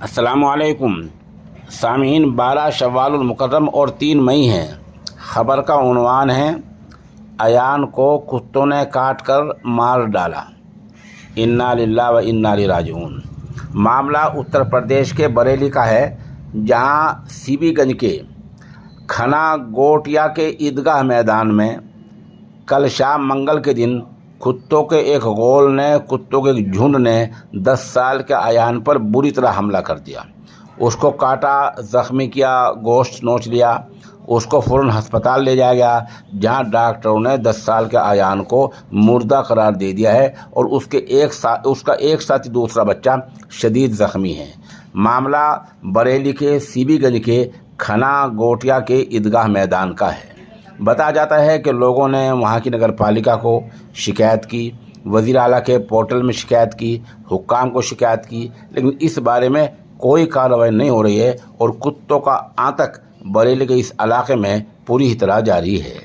السلام علیکم سامعین، 12 شوال المکرم اور 3 مئی ہے۔ خبر کا عنوان ہے ایان کو کتوں نے کاٹ کر مار ڈالا، انا للہ و انا الیہ راجعون۔ معاملہ اتر پردیش کے بریلی کا ہے، جہاں سی بی گنج کے کھنا گوٹیا کے عیدگاہ میدان میں کل شام منگل کے دن کتوں کے ایک جھنڈ نے 10 سال کے ایان پر بری طرح حملہ کر دیا۔ اس کو کاٹا، زخمی کیا، گوشت نوچ لیا۔ اس کو فوراً ہسپتال لے جایا گیا، جہاں ڈاکٹروں نے 10 سال کے ایان کو مردہ قرار دے دیا ہے اور اس کا ایک ساتھی دوسرا بچہ شدید زخمی ہے۔ معاملہ بریلی کے سی بی گنج کے کھنا گوٹیا کے عیدگاہ میدان کا ہے۔ بتایا جاتا ہے کہ لوگوں نے وہاں کی نگر پالیکا کو شکایت کی، وزیر اعلیٰ کے پورٹل میں شکایت کی، حکام کو شکایت کی، لیکن اس بارے میں کوئی کارروائی نہیں ہو رہی ہے اور کتوں کا آتنک بریلی کے اس علاقے میں پوری طرح جاری ہے۔